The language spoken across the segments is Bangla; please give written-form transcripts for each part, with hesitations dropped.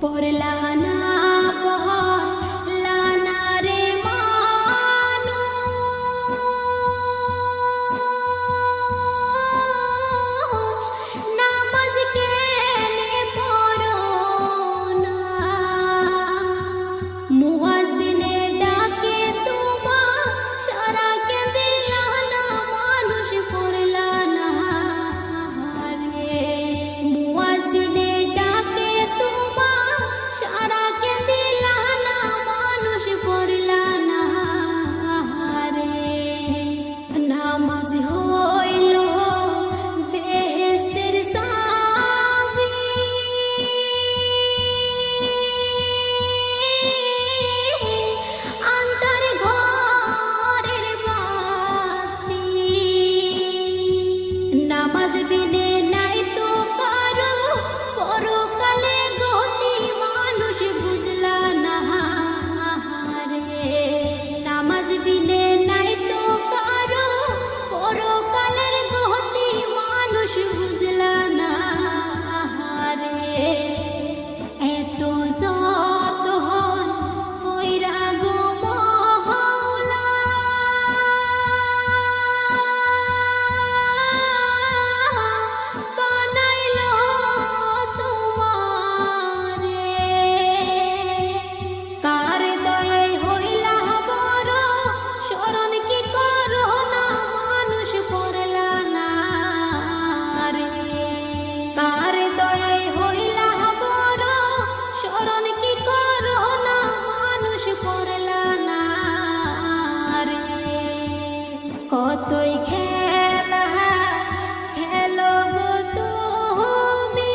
পড়লা না পড়লা না রে মানুষ, নামাজ কেনে পড়ো না? মুয়াজ্জিনে ডাকে তোমার সারা কে দিলা না, মানুষ পড়লা না রে। মুয়াজ্জিনে ডাকে তোমার সারা কে দিলা না, মানুষ পড়লা না রে। নামাজ হইল বেহেশতের চাবি, আন্তার ঘরের বাতি। নামাজ বিনে নাই তো কারো পরকালে গতি, মানুষ বুঝলা না রে। নামাজ বিনে নাই তো কারো পরকালের গতি, মানুষ বুঝলা না রে। এত যত হন কইরা গো মহলা, বানাইলো তোমারে। কার দয়ায় হইলা বড়, স্মরণ কি করো না, মানুষ পড়লা না রে। কার দয়ায় হইলা বড়, স্মরণ কি করো না, মানুষ পড়লা না রে। কতই খেলা খেলো গো তুমি,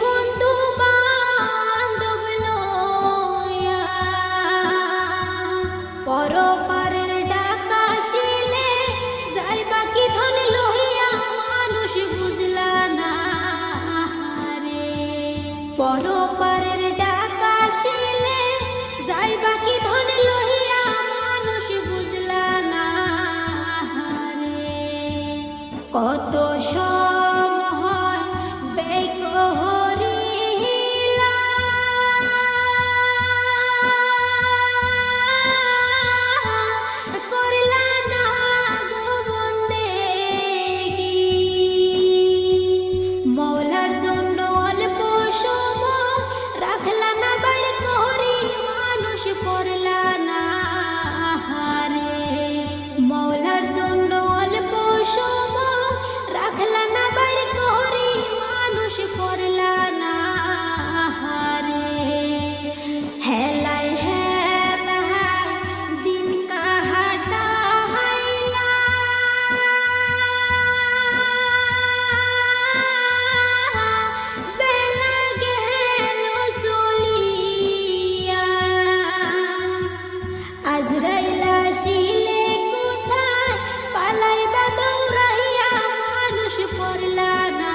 বন্ধু বান্ধব লইয়া। পরপারের ডাক আসিলে যাইবা কি ধন লইয়া, মানুষ বুঝলা না রে। পরপারের ডাক আসিলে যাইবা কি ধন লইয়া, মানুষ বুঝলা না রে। কত সময় ব্যয় করিলা, করলা না গো বন্দেগি। মওলার জন্য অল্প সময় রাখলা না বাইর করি, মানুষ পড়লা না রে। মওলার জন্য অল্প সময় রাখলা না বাইর করি, মানুষ পড়লা না রে। হেলায় হেলায় দিন কাহাটাইলা, বেলা গেল চলিয়া। আজরাইল আসিলে কোথায় পালাইবা দৌড়াইয়া, মানুষ পড়লা না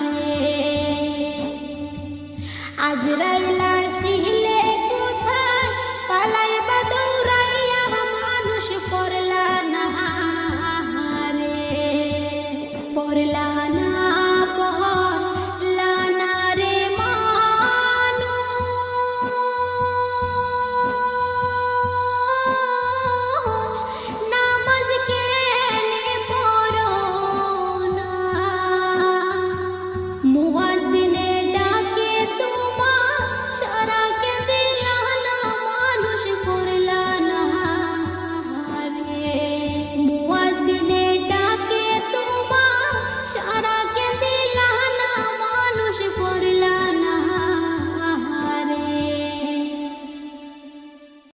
রে। আজরাইল